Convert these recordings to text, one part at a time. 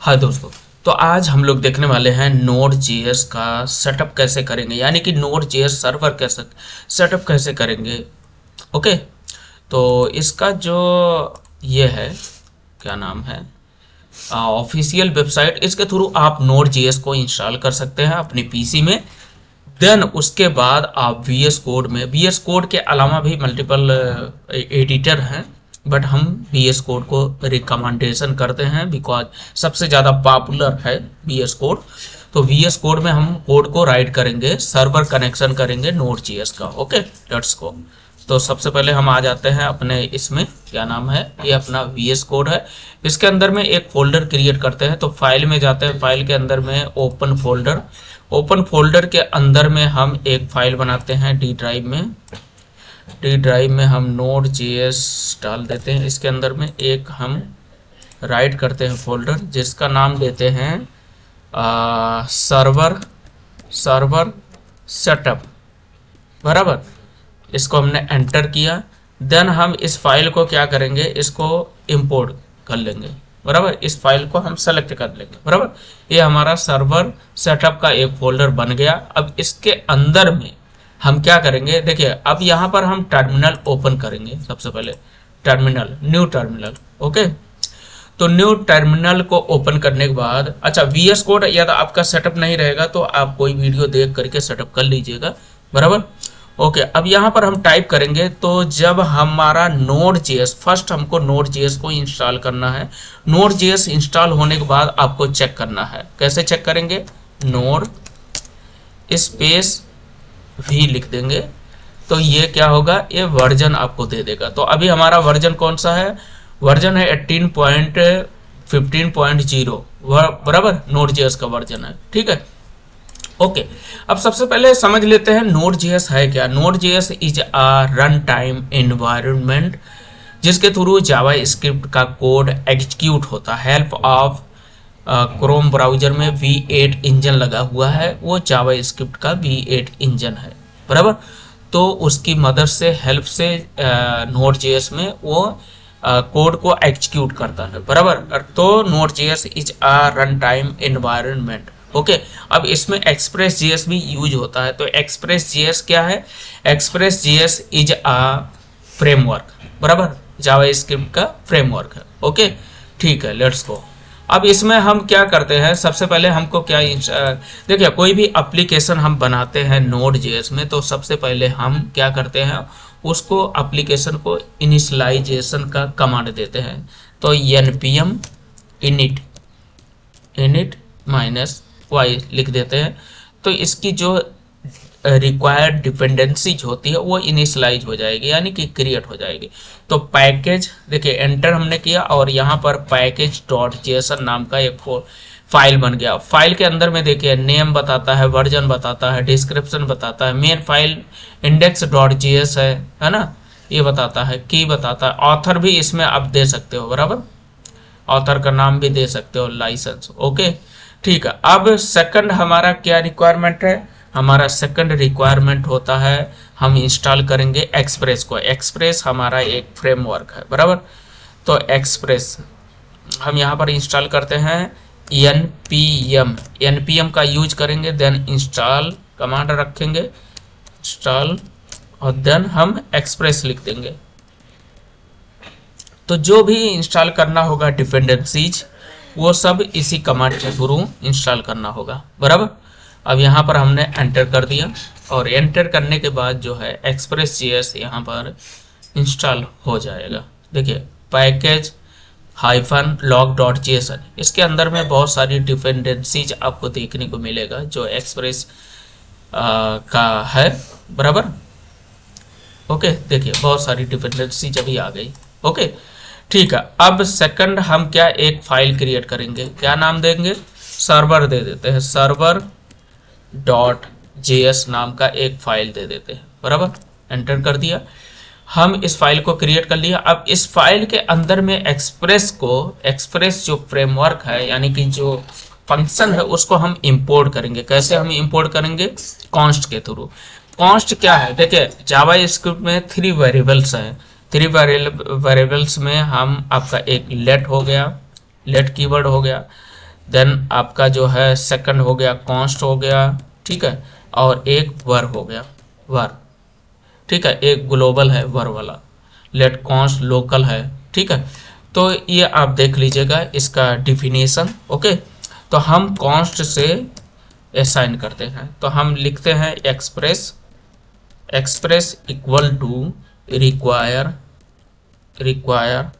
हाँ दोस्तों, तो आज हम लोग देखने वाले हैं नोड जेएस का सेटअप कैसे करेंगे, यानी कि नोड जेएस सर्वर कैसे सेटअप कैसे करेंगे। ओके, तो इसका जो ये है, क्या नाम है, ऑफिशियल वेबसाइट, इसके थ्रू आप नोड जेएस को इंस्टॉल कर सकते हैं अपने पीसी में। देन उसके बाद आप वीएस कोड में, वीएस कोड के अलावा भी मल्टीपल एडिटर हैं, बट हम वीएस कोड को रिकमेंडेशन करते हैं बिकॉज सबसे ज़्यादा पॉपुलर है वीएस कोड। तो वीएस कोड में हम कोड को राइट करेंगे, सर्वर कनेक्शन करेंगे नोड जेएस का। Okay, let's go. तो सबसे पहले हम आ जाते हैं अपने इसमें, क्या नाम है, ये अपना वीएस कोड है। इसके अंदर में एक फोल्डर क्रिएट करते हैं। तो फाइल में जाते हैं, फाइल के अंदर में ओपन फोल्डर, ओपन फोल्डर के अंदर में हम एक फाइल बनाते हैं डी ड्राइव में। डी ड्राइव में हम नोड जेएस डाल देते हैं। इसके अंदर में एक हम राइट करते हैं फोल्डर जिसका नाम देते हैं सर्वर सेटअप, बराबर। इसको हमने एंटर किया। देन हम इस फाइल को क्या करेंगे, इसको इंपोर्ट कर लेंगे, बराबर। इस फाइल को हम सेलेक्ट कर लेंगे, बराबर। ये हमारा सर्वर सेटअप का एक फोल्डर बन गया। अब इसके अंदर में हम क्या करेंगे, देखिए अब यहाँ पर हम टर्मिनल ओपन करेंगे। सबसे पहले टर्मिनल, न्यू टर्मिनल। ओके, तो न्यू टर्मिनल को ओपन करने के बाद, अच्छा वीएस कोड या तो आपका सेटअप नहीं रहेगा तो आप कोई वीडियो देख करके सेटअप कर लीजिएगा, बराबर। ओके, अब यहाँ पर हम टाइप करेंगे। तो जब हमारा नोड जेएस, फर्स्ट हमको नोड जेएस को इंस्टॉल करना है। नोड जेएस इंस्टॉल होने के बाद आपको चेक करना है। कैसे चेक करेंगे, नोड स्पेस भी लिख देंगे तो ये क्या होगा, ये वर्जन आपको दे देगा। तो अभी हमारा वर्जन कौन सा है, वर्जन है 18.15.0, बराबर, नोड जेएस का वर्जन है, ठीक है। ओके, अब सबसे पहले समझ लेते हैं नोड जेएस है क्या। Node JS is a run time environment जिसके थ्रू जावा स्क्रिप्ट का कोड एग्जीक्यूट होता है। हेल्प ऑफ क्रोम ब्राउजर में V8 इंजन लगा हुआ है, वो जावा स्क्रिप्ट का V8 इंजन है, बराबर। तो उसकी मदद से, हेल्प से नोड जेएस में वो कोड को एग्जीक्यूट करता है, बराबर। तो node JS is a run time environment. Okay, अब इसमें एक्सप्रेस जेएस भी यूज होता है। तो एक्सप्रेस जेएस क्या है, express JS is a framework, बराबर, जावा स्क्रिप्ट का फ्रेमवर्क है। ओके, ठीक है, लेट्स गो। अब इसमें हम क्या करते हैं, सबसे पहले हमको क्या, देखिए कोई भी एप्लीकेशन हम बनाते हैं नोड जेएस में, तो सबसे पहले हम क्या करते हैं, उसको एप्लीकेशन को इनिशियलाइजेशन का कमांड देते हैं। तो npm init -y लिख देते हैं। तो इसकी जो रिक्वायर्ड डिपेंडेंसीज होती है वो इनिशियलाइज हो जाएगी, यानी कि क्रिएट हो जाएगी। तो पैकेज, देखिए एंटर हमने किया और यहाँ पर पैकेज डॉट जेएसएन नाम का एक फाइल बन गया। फाइल के अंदर में देखिए नेम बताता है, वर्जन बताता है, डिस्क्रिप्शन बताता है, main file index dot JS है ना, ये बताता है, की बताता है, ऑथर भी इसमें आप दे सकते हो, बराबर, ऑथर का नाम भी दे सकते हो, लाइसेंस। ओके, ठीक है। अब सेकंड हमारा क्या रिक्वायरमेंट है, हमारा सेकंड रिक्वायरमेंट होता है, हम इंस्टॉल करेंगे एक्सप्रेस को। एक्सप्रेस हमारा एक फ्रेमवर्क है, बराबर। तो एक्सप्रेस हम यहाँ पर इंस्टॉल करते हैं, npm का यूज करेंगे। देन इंस्टॉल कमांड रखेंगे, इंस्टॉल, और देन हम एक्सप्रेस लिख देंगे। तो जो भी इंस्टॉल करना होगा डिपेंडेंसीज, वो सब इसी कमांड के थ्रू इंस्टॉल करना होगा, बराबर। अब यहाँ पर हमने एंटर कर दिया और एंटर करने के बाद जो है एक्सप्रेस जेएस यहाँ पर इंस्टॉल हो जाएगा। देखिए पैकेज -log.json, इसके अंदर में बहुत सारी डिपेंडेंसीज आपको देखने को मिलेगा जो एक्सप्रेस का है, बराबर। ओके, देखिए बहुत सारी डिपेंडेंसीज अभी आ गई। ओके, ठीक है। अब सेकंड हम क्या, एक फाइल क्रिएट करेंगे, क्या नाम देंगे, सर्वर दे देते हैं, server.js नाम का एक फाइल दे देते हैं, बराबर। एंटर कर दिया, हम इस फाइल को क्रिएट कर लिया। अब इस फाइल के अंदर में एक्सप्रेस जो फ्रेमवर्क है, यानी कि जो फंक्शन है, उसको हम इंपोर्ट करेंगे। कैसे हम इंपोर्ट करेंगे, कॉन्स्ट के थ्रू। कॉन्स्ट क्या है, देखिए जावा स्क्रिप्ट में 3 वेरिएबल्स हैं। 3 वेरिएबल्स में हम आपका एक लेट हो गया, लेट कीवर्ड हो गया, देन आपका जो है सेकंड हो गया कॉन्स्ट हो गया, ठीक है, और एक वर हो गया, वर, ठीक है, एक ग्लोबल है वर वाला, लेट कॉन्स्ट लोकल है, ठीक है। तो ये आप देख लीजिएगा इसका डिफिनेशन। ओके, तो हम कॉन्स्ट से असाइन करते हैं, तो हम लिखते हैं express, express equal to require, require,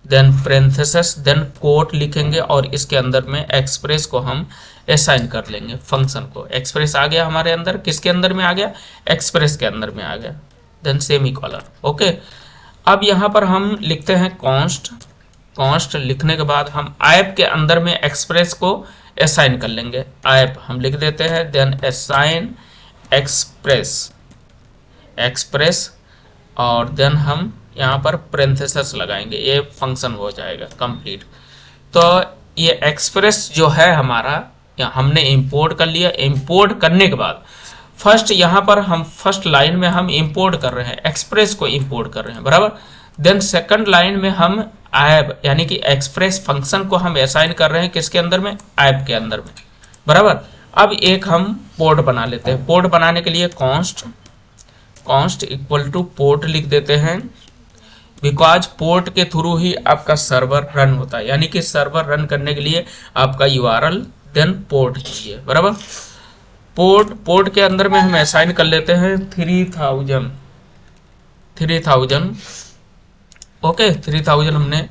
then parenthesis, then quote लिखेंगे और इसके अंदर में एक्सप्रेस को हम असाइन कर लेंगे फंक्शन को। एक्सप्रेस आ गया हमारे अंदर, किसके अंदर में आ गया, एक्सप्रेस के अंदर में आ गया, देन सेमीकोलन। ओके, अब यहाँ पर हम लिखते हैं कॉन्स्ट, कॉन्स्ट लिखने के बाद हम आइप के अंदर में एक्सप्रेस को असाइन कर लेंगे, आइप हम लिख देते हैं, देन असाइन एक्सप्रेस, एक्सप्रेस, और देन हम यहाँ पर पेरेंथेसिस लगाएंगे, ये फंक्शन हो जाएगा कंप्लीट। तो ये एक्सप्रेस जो है हमारा हमने इंपोर्ट कर लिया। इंपोर्ट करने के बाद फर्स्ट यहाँ पर हम फर्स्ट लाइन में हम इंपोर्ट कर रहे हैं, एक्सप्रेस को इंपोर्ट कर रहे हैं, बराबर। देन सेकंड लाइन में हम आइप यानी कि एक्सप्रेस फंक्शन को हम असाइन कर रहे हैं किसके अंदर में, आइप के अंदर में, बराबर। अब एक हम पोर्ट बना लेते हैं। पोर्ट बनाने के लिए const, const equal two port लिख देते हैं, बिकॉज पोर्ट के थ्रू ही आपका सर्वर रन होता है, यानी कि सर्वर रन करने के लिए आपका यूआरएल देन पोर्ट चाहिए, बराबर। पोर्ट, पोर्ट के अंदर में हम असाइन कर लेते हैं 3000, 3000, ओके, 3000 हमने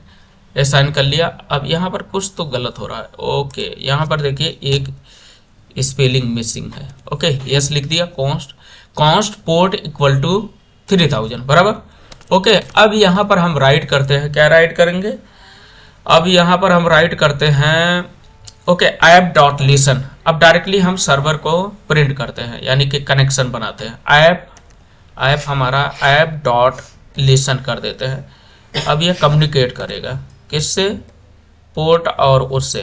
असाइन कर लिया। अब यहाँ पर कुछ तो गलत हो रहा है, ओके, यहाँ पर देखिए एक स्पेलिंग मिसिंग है, ओके, यस लिख दिया, const, const port equal to 3000, बराबर। ओके, अब यहाँ पर हम राइट करते हैं, क्या राइट करेंगे, अब यहाँ पर हम राइट करते हैं, ओके, ऐप डॉट लिसन। अब डायरेक्टली हम सर्वर को प्रिंट करते हैं, यानी कि कनेक्शन बनाते हैं, ऐप, ऐप हमारा ऐप डॉट लिसन कर देते हैं। अब ये कम्युनिकेट करेगा किससे, पोर्ट और उससे,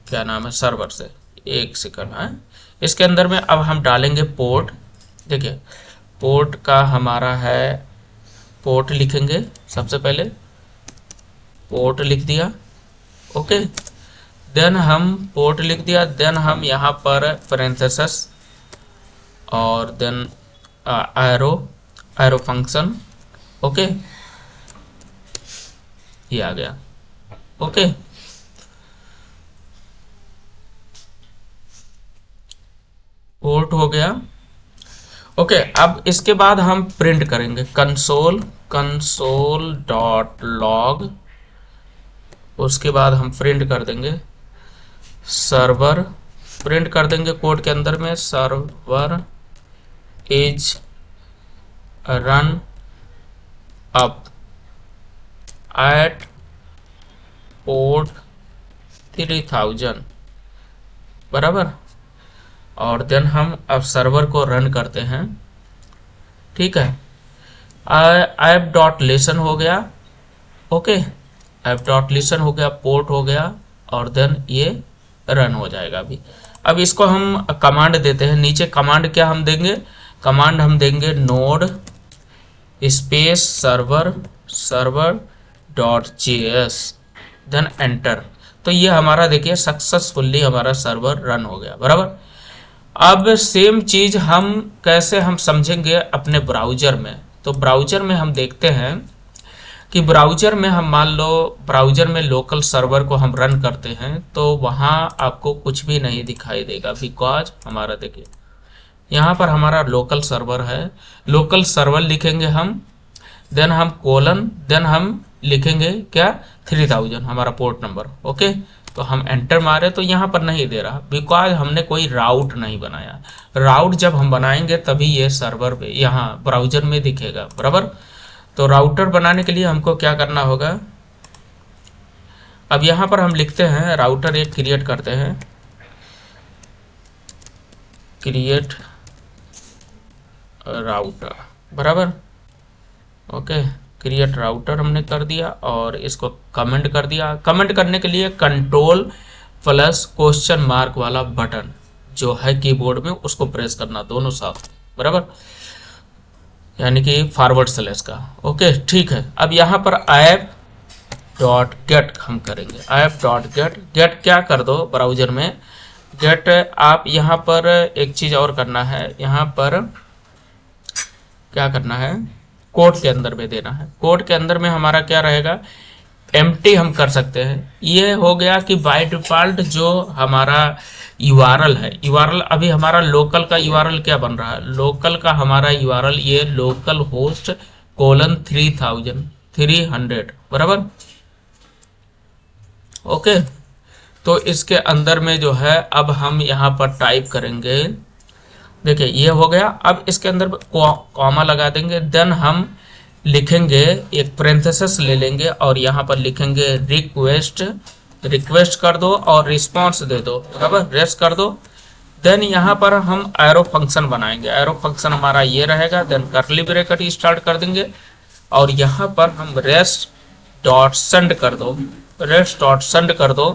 क्या नाम है, सर्वर से। एक सेकंड है, इसके अंदर में अब हम डालेंगे पोर्ट, देखिए पोर्ट का हमारा है, पोर्ट लिखेंगे सबसे पहले, पोर्ट लिख दिया, ओके, देन हम पोर्ट लिख दिया, देन हम यहाँ पर पेरेंथेसिस और then arrow, arrow function, okay, ये आ गया, ओके। पोर्ट हो गया, ओके। अब इसके बाद हम प्रिंट करेंगे कंसोल, कंसोल डॉट लॉग, उसके बाद हम प्रिंट कर देंगे सर्वर, प्रिंट कर देंगे कोड के अंदर में, server is run up at port 3000, बराबर। और देन हम अब सर्वर को रन करते हैं, ठीक है। ऐप डॉट लिसन हो गया, ओके, ऐप डॉट लिसन हो गया, पोर्ट हो गया, और देन ये रन हो जाएगा अभी। अब इसको हम कमांड देते हैं, नीचे कमांड क्या हम देंगे, कमांड हम देंगे node space server, server dot JS, then enter. तो ये हमारा देखिए सक्सेसफुली हमारा सर्वर रन हो गया, बराबर। अब सेम चीज हम कैसे हम समझेंगे अपने ब्राउजर में, तो ब्राउजर में हम देखते हैं कि ब्राउजर में हम मान लो ब्राउजर में लोकल सर्वर को हम रन करते हैं, तो वहाँ आपको कुछ भी नहीं दिखाई देगा, बिकॉज हमारा देखिए यहाँ पर हमारा लोकल सर्वर है, लोकल सर्वर लिखेंगे हम, देन हम कोलन, देन हम लिखेंगे क्या 3000 हमारा पोर्ट नंबर, ओके। तो हम एंटर मारे तो यहाँ पर नहीं दे रहा, बिकॉज हमने कोई राउट नहीं बनाया। राउट जब हम बनाएंगे तभी ये सर्वर पे यहाँ ब्राउजर में दिखेगा, बराबर। तो राउटर बनाने के लिए हमको क्या करना होगा, अब यहाँ पर हम लिखते हैं राउटर एक क्रिएट करते हैं, क्रिएट राउटर, बराबर, ओके, क्रिएट राउटर हमने कर दिया और इसको कमेंट कर दिया। कमेंट करने के लिए कंट्रोल प्लस क्वेश्चन मार्क वाला बटन जो है कीबोर्ड में उसको प्रेस करना दोनों साथ, बराबर, यानी कि फॉरवर्ड स्लैश का, ओके, ठीक है। अब यहाँ पर ऐप डॉट गेट हम करेंगे, ऐप डॉट गेट। गेट क्या कर दो ब्राउजर में, गेट आप यहाँ पर एक चीज़ और करना है, यहाँ पर क्या करना है, कोड के अंदर में देना है। कोड के अंदर में हमारा क्या रहेगा, एम्प्टी हम कर सकते हैं। ये हो गया कि बाय डिफॉल्ट जो हमारा यूआरएल है, यूआरएल अभी हमारा लोकल का यूआरएल क्या बन रहा है, लोकल का हमारा यूआरएल ये लोकल होस्ट कोलन 300 बराबर। ओके, तो इसके अंदर में जो है अब हम यहाँ पर टाइप करेंगे, देखिए ये हो गया। अब इसके अंदर कॉमा लगा देंगे, देन हम लिखेंगे एक पैरेंथेसिस ले लेंगे और यहाँ पर लिखेंगे रिक्वेस्ट कर दो और रिस्पांस दे दो, बराबर, रेस्ट कर दो। देन यहाँ पर हम एरो फंक्शन बनाएंगे, एरो फंक्शन हमारा ये रहेगा। देन कर्ली ब्रैकेट स्टार्ट कर देंगे और यहाँ पर हम रेस्ट डॉट सेंड कर दो, रेस्ट डॉट सेंड कर दो।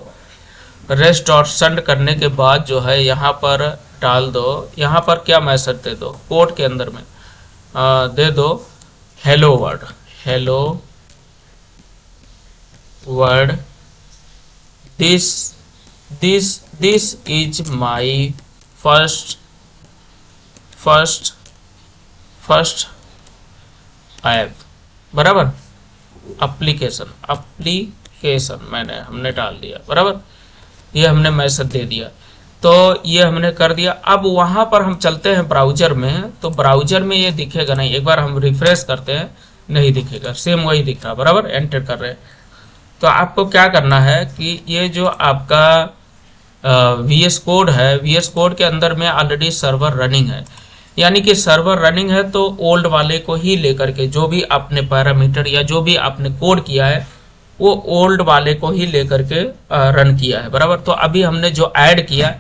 रेस्ट डॉट सेंड करने के बाद जो है यहाँ पर डाल दो, यहाँ पर क्या मैसेज दे दो, कोड के अंदर में दे दो hello world, hello world, this is my first app, बराबर, एप्लीकेशन हमने डाल दिया, बराबर, ये हमने मैसेज दे दिया। तो ये हमने कर दिया। अब वहाँ पर हम चलते हैं ब्राउजर में, तो ब्राउजर में ये दिखेगा नहीं, एक बार हम रिफ्रेश करते हैं, नहीं दिखेगा, सेम वही दिख रहा, बराबर, एंटर कर रहे हैं। तो आपको क्या करना है कि ये जो आपका VS कोड है, VS कोड के अंदर में ऑलरेडी सर्वर रनिंग है, यानी कि सर्वर रनिंग है तो ओल्ड वाले को ही लेकर के, जो भी आपने पैरामीटर या जो भी आपने कोड किया है वो ओल्ड वाले को ही लेकर के रन किया है, बराबर। तो अभी हमने जो ऐड किया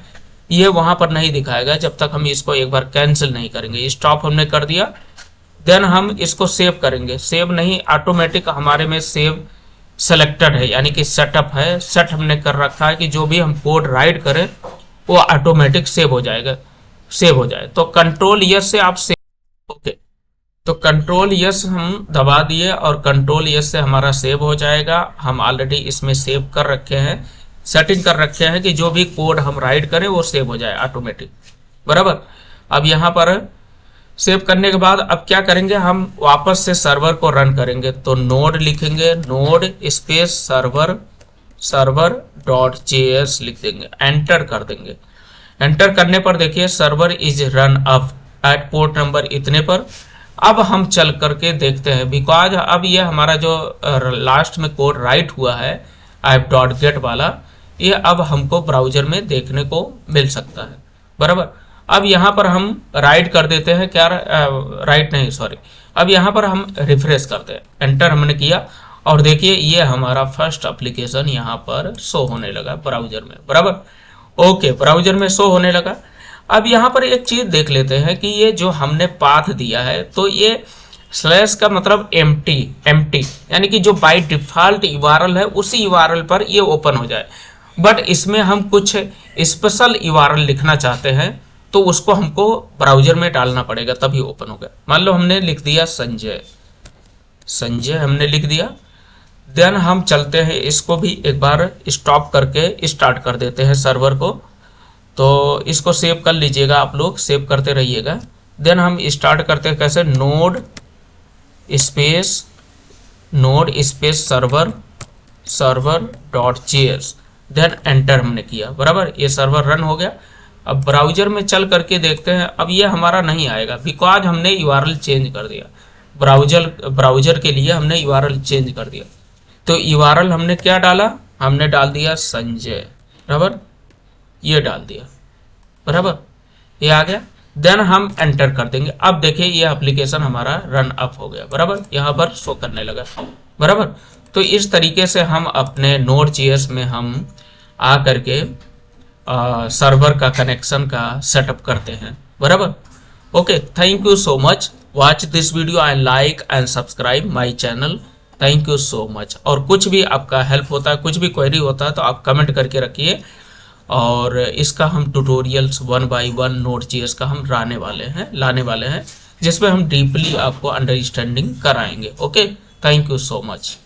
ये वहां पर नहीं दिखाएगा जब तक हम इसको एक बार कैंसिल नहीं करेंगे। स्टॉप हमने कर दिया, देन हम इसको सेव करेंगे। सेव नहीं, ऑटोमेटिक हमारे में सेव सेलेक्टेड है, यानी कि सेटअप है, सेट हमने कर रखा है कि जो भी हम कोड राइट करें वो ऑटोमेटिक सेव हो जाएगा, सेव हो जाए। तो कंट्रोल यस से आप सेव, ओके, तो कंट्रोल यस हम दबा दिए और कंट्रोल यस से हमारा सेव हो जाएगा। हम ऑलरेडी इसमें सेव कर रखे हैं, सेटिंग कर रखे हैं कि जो भी कोड हम राइट करें वो सेव हो जाए ऑटोमेटिक, बराबर। अब यहाँ पर सेव करने के बाद अब क्या करेंगे, हम वापस से सर्वर को रन करेंगे। तो नोड लिखेंगे, node space server dot JS लिख देंगे, एंटर कर देंगे। एंटर करने पर देखिए server is run up at port number इतने पर। अब हम चल करके देखते हैं, बिकॉज अब ये हमारा जो लास्ट में कोड राइट हुआ है ऐप डॉट गेट वाला, ये अब हमको ब्राउजर में देखने को मिल सकता है, बराबर। अब यहाँ पर हम राइट कर देते हैं, क्या राइट नहीं सॉरी, अब यहाँ पर हम रिफ्रेश करते हैं, एंटर हमने किया और देखिए ये हमारा फर्स्ट एप्लीकेशन यहाँ पर शो होने लगा ब्राउजर में, बराबर। ओके, ब्राउजर में शो होने लगा। अब यहाँ पर एक चीज देख लेते हैं कि ये जो हमने पाथ दिया है, तो ये स्लैश का मतलब एम्प्टी, यानी कि जो बाय डिफॉल्ट यूआरएल है उसी यूआरएल पर ये ओपन हो जाए। बट इसमें हम कुछ स्पेशल यूआरएल लिखना चाहते हैं तो उसको हमको ब्राउजर में डालना पड़ेगा, तभी ओपन होगा। मान लो हमने लिख दिया संजय हमने लिख दिया, देन हम चलते हैं, इसको भी एक बार स्टॉप करके स्टार्ट कर देते हैं सर्वर को। तो इसको सेव कर लीजिएगा, आप लोग सेव करते रहिएगा। देन हम स्टार्ट करते हैं कैसे, node space server dot JS, then enter हमने किया, बराबर। ये सर्वर रन हो गया। अब ब्राउजर में चल करके देखते हैं, अब ये हमारा नहीं आएगा बिकॉज हमने यूआरएल चेंज कर दिया, ब्राउजर के लिए हमने यूआरएल चेंज कर दिया। तो यूआरएल हमने क्या डाला, हमने डाल दिया संजय, बराबर, ये डाल दिया, बराबर, ये आ गया। देन हम एंटर कर देंगे। अब देखिए ये एप्लीकेशन हमारा रन अप हो गया, बराबर, यहाँ पर शो करने लगा, बराबर। तो इस तरीके से हम अपने नोड.js में हम आ करके सर्वर का कनेक्शन का सेटअप करते हैं, बराबर। Okay, thank you so much, watch this video and like and subscribe my channel, thank you so much. और कुछ भी आपका हेल्प होता है, कुछ भी क्वेरी होता है तो आप कमेंट करके रखिए, और इसका हम ट्यूटोरियल्स 1 by 1 नोड.js का हम लाने वाले हैं जिसमें हम डीपली आपको अंडरस्टैंडिंग कराएंगे। Okay, thank you so much.